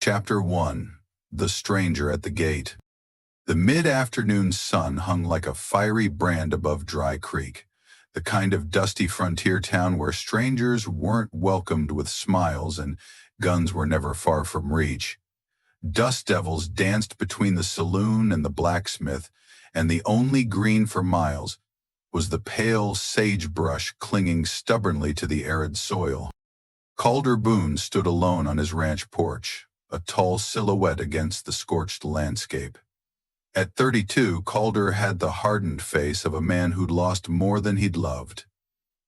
Chapter 1. The Stranger at the Gate. The mid-afternoon sun hung like a fiery brand above Dry Creek, the kind of dusty frontier town where strangers weren't welcomed with smiles and guns were never far from reach. Dust devils danced between the saloon and the blacksmith, and the only green for miles was the pale sagebrush clinging stubbornly to the arid soil. Calder Boone stood alone on his ranch porch, a tall silhouette against the scorched landscape. At 32, Calder had the hardened face of a man who'd lost more than he'd loved.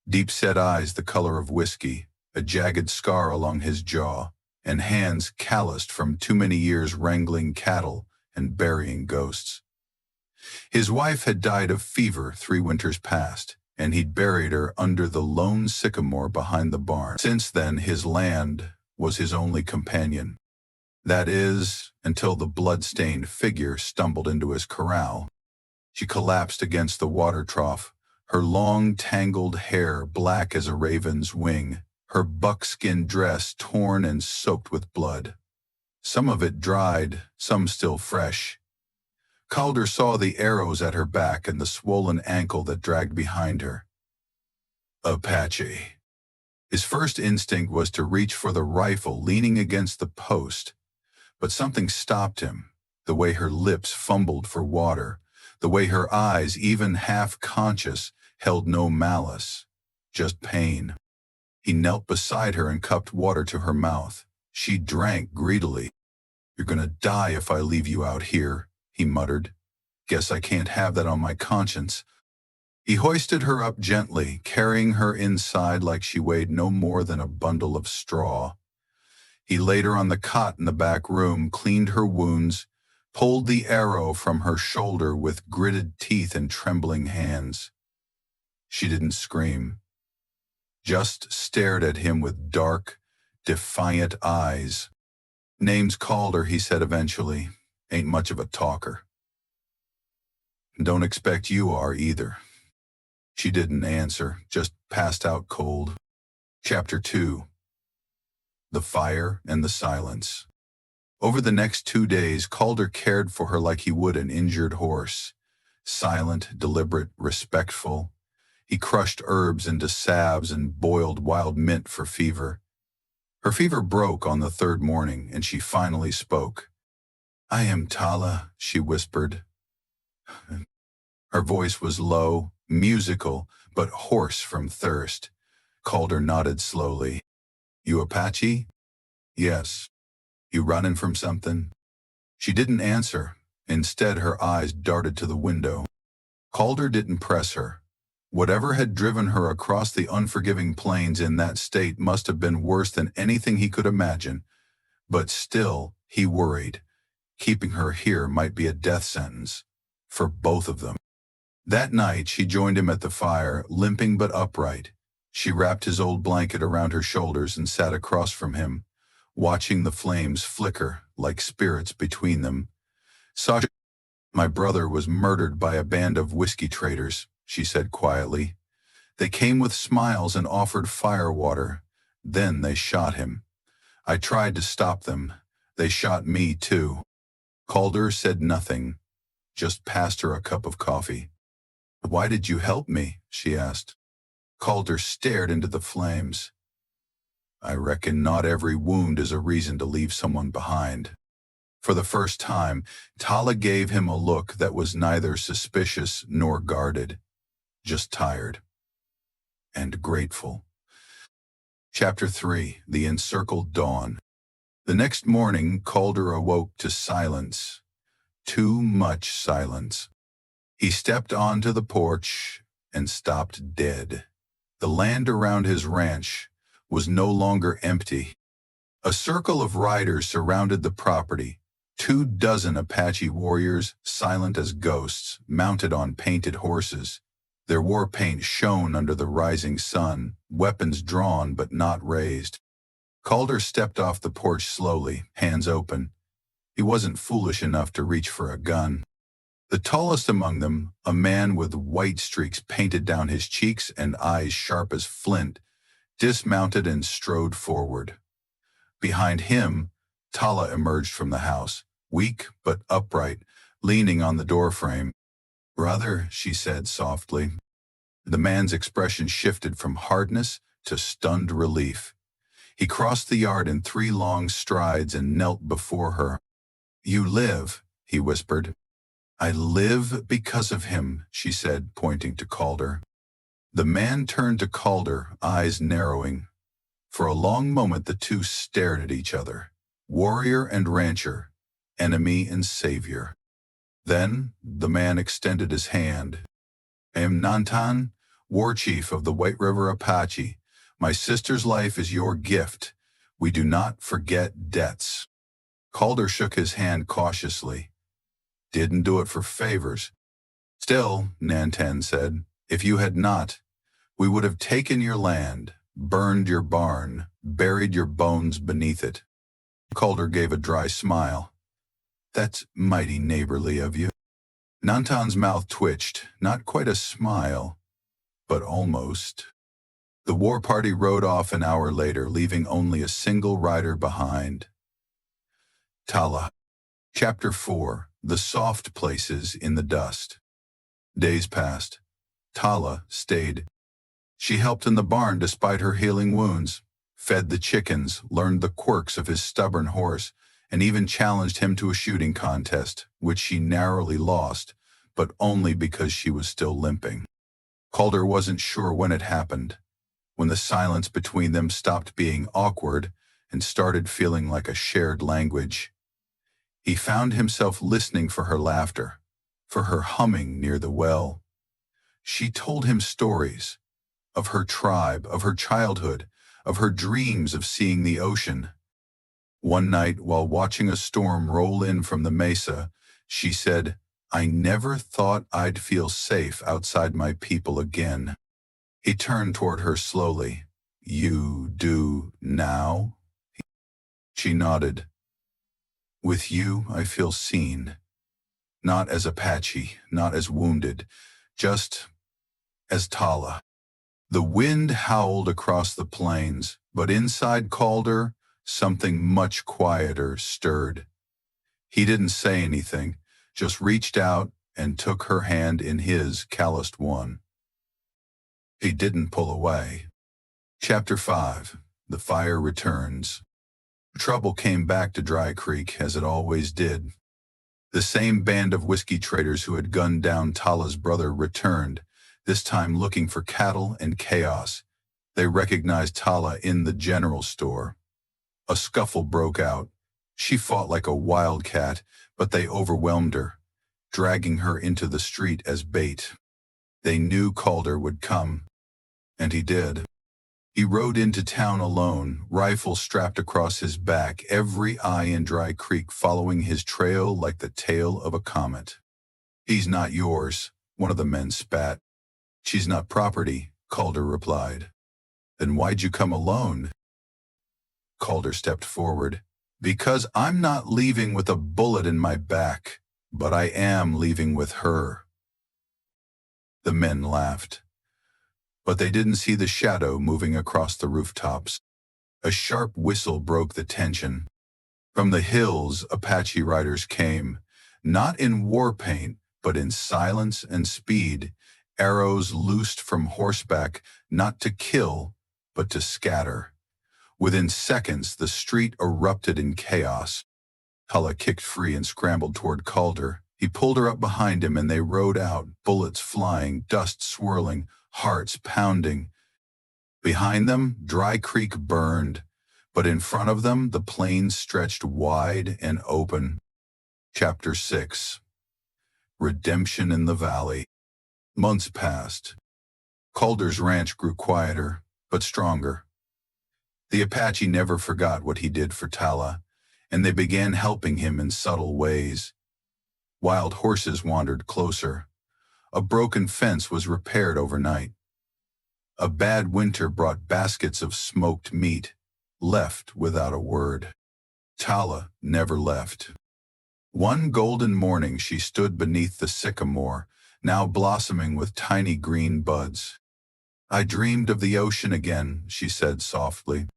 Deep-set eyes the color of whiskey, a jagged scar along his jaw, and hands calloused from too many years wrangling cattle and burying ghosts. His wife had died of fever 3 winters past, and he'd buried her under the lone sycamore behind the barn. Since then, his land was his only companion. That is, until the blood-stained figure stumbled into his corral. She collapsed against the water trough, her long, tangled hair black as a raven's wing, her buckskin dress torn and soaked with blood. Some of it dried, some still fresh. Calder saw the arrows at her back and the swollen ankle that dragged behind her. Apache. His first instinct was to reach for the rifle leaning against the post, but something stopped him, the way her lips fumbled for water, the way her eyes, even half-conscious, held no malice, just pain. He knelt beside her and cupped water to her mouth. She drank greedily. "You're gonna die if I leave you out here," he muttered. "Guess I can't have that on my conscience." He hoisted her up gently, carrying her inside like she weighed no more than a bundle of straw. He laid her on the cot in the back room, cleaned her wounds, pulled the arrow from her shoulder with gritted teeth and trembling hands. She didn't scream, just stared at him with dark, defiant eyes. "Name's Calder," he said eventually. "Ain't much of a talker." "Don't expect you are either." She didn't answer, just passed out cold. Chapter 2. The Fire and the Silence. Over the next 2 days, Calder cared for her like he would an injured horse. Silent, deliberate, respectful. He crushed herbs into salves and boiled wild mint for fever. Her fever broke on the 3rd morning, and she finally spoke. "I am Tala," she whispered. Her voice was low, musical, but hoarse from thirst. Calder nodded slowly. "You Apache?" "Yes." "You running from something?" She didn't answer. Instead, her eyes darted to the window. Calder didn't press her. Whatever had driven her across the unforgiving plains in that state must have been worse than anything he could imagine. But still, he worried. Keeping her here might be a death sentence. For both of them. That night, she joined him at the fire, limping but upright. She wrapped his old blanket around her shoulders and sat across from him, watching the flames flicker like spirits between them. "Sasha, my brother was murdered by a band of whiskey traders," she said quietly. "They came with smiles and offered firewater. Then they shot him. I tried to stop them. They shot me too." Calder said nothing, just passed her a cup of coffee. "Why did you help me?" she asked. Calder stared into the flames. "I reckon not every wound is a reason to leave someone behind." For the first time, Tala gave him a look that was neither suspicious nor guarded, just tired and grateful. Chapter 3. The Encircled Dawn. The next morning, Calder awoke to silence. Too much silence. He stepped onto the porch and stopped dead. The land around his ranch was no longer empty. A circle of riders surrounded the property, 24 Apache warriors, silent as ghosts, mounted on painted horses. Their war paint shone under the rising sun, weapons drawn but not raised. Calder stepped off the porch slowly, hands open. He wasn't foolish enough to reach for a gun. The tallest among them, a man with white streaks painted down his cheeks and eyes sharp as flint, dismounted and strode forward. Behind him, Tala emerged from the house, weak but upright, leaning on the doorframe. "Brother," she said softly. The man's expression shifted from hardness to stunned relief. He crossed the yard in 3 long strides and knelt before her. "You live," he whispered. "I live because of him," she said, pointing to Calder. The man turned to Calder, eyes narrowing. For a long moment the two stared at each other, warrior and rancher, enemy and savior. Then the man extended his hand. "I am Nantan, war chief of the White River Apache. My sister's life is your gift. We do not forget debts." Calder shook his hand cautiously. "Didn't do it for favors." "Still," Nantan said, "if you had not, we would have taken your land, burned your barn, buried your bones beneath it." Calder gave a dry smile. "That's mighty neighborly of you." Nantan's mouth twitched, not quite a smile, but almost. The war party rode off an hour later, leaving only a single rider behind. Tala. Chapter 4. The Soft Places in the Dust. Days passed. Tala stayed. She helped in the barn despite her healing wounds, fed the chickens, learned the quirks of his stubborn horse, and even challenged him to a shooting contest, which she narrowly lost, but only because she was still limping. Calder wasn't sure when it happened, when the silence between them stopped being awkward and started feeling like a shared language. He found himself listening for her laughter, for her humming near the well. She told him stories of her tribe, of her childhood, of her dreams of seeing the ocean. One night, while watching a storm roll in from the mesa, she said, "I never thought I'd feel safe outside my people again." He turned toward her slowly. "You do now?" She nodded. "With you, I feel seen. Not as Apache, not as wounded, just as Tala." The wind howled across the plains, but inside Calder, something much quieter stirred. He didn't say anything, just reached out and took her hand in his calloused one. He didn't pull away. Chapter 5. The Fire Returns. Trouble came back to Dry Creek, as it always did. The same band of whiskey traders who had gunned down Tala's brother returned, this time looking for cattle and chaos. They recognized Tala in the general store. A scuffle broke out. She fought like a wildcat, but they overwhelmed her, dragging her into the street as bait. They knew Calder would come, and he did. He rode into town alone, rifle strapped across his back, every eye in Dry Creek following his trail like the tail of a comet. "He's not yours," one of the men spat. "She's not property," Calder replied. "Then why'd you come alone?" Calder stepped forward. "Because I'm not leaving with a bullet in my back, but I am leaving with her." The men laughed, but they didn't see the shadow moving across the rooftops. A sharp whistle broke the tension. From the hills, Apache riders came, not in war paint, but in silence and speed, arrows loosed from horseback, not to kill, but to scatter. Within seconds, the street erupted in chaos. Tala kicked free and scrambled toward Calder. He pulled her up behind him and they rode out, bullets flying, dust swirling, hearts pounding. Behind them, Dry Creek burned, but in front of them, the plains stretched wide and open. Chapter 6. Redemption in the Valley. Months passed. Calder's ranch grew quieter, but stronger. The Apache never forgot what he did for Tala, and they began helping him in subtle ways. Wild horses wandered closer. A broken fence was repaired overnight. A bad winter brought baskets of smoked meat, left without a word. Tala never left. One golden morning she stood beneath the sycamore, now blossoming with tiny green buds. "I dreamed of the ocean again," she said softly.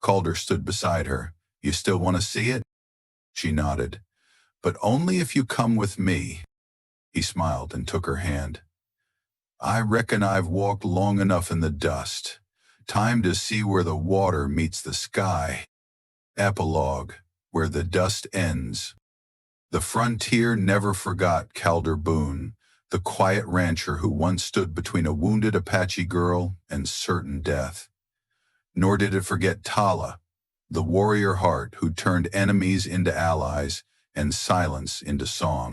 Calder stood beside her. "You still want to see it?" She nodded. But only if you come with me. He smiled and took her hand. I reckon I've walked long enough in the dust. Time to see where the water meets the sky. Epilogue, where the dust ends. The frontier never forgot Calder Boone, the quiet rancher who once stood between a wounded Apache girl and certain death. Nor did it forget Tala, the warrior heart who turned enemies into allies and silence into song.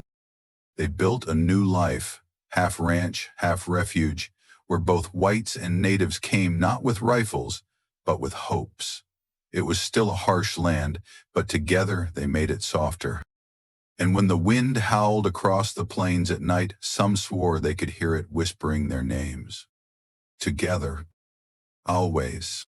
They built a new life, half ranch, half refuge, where both whites and natives came not with rifles, but with hopes. It was still a harsh land, but together they made it softer. And when the wind howled across the plains at night, some swore they could hear it whispering their names. Together, always.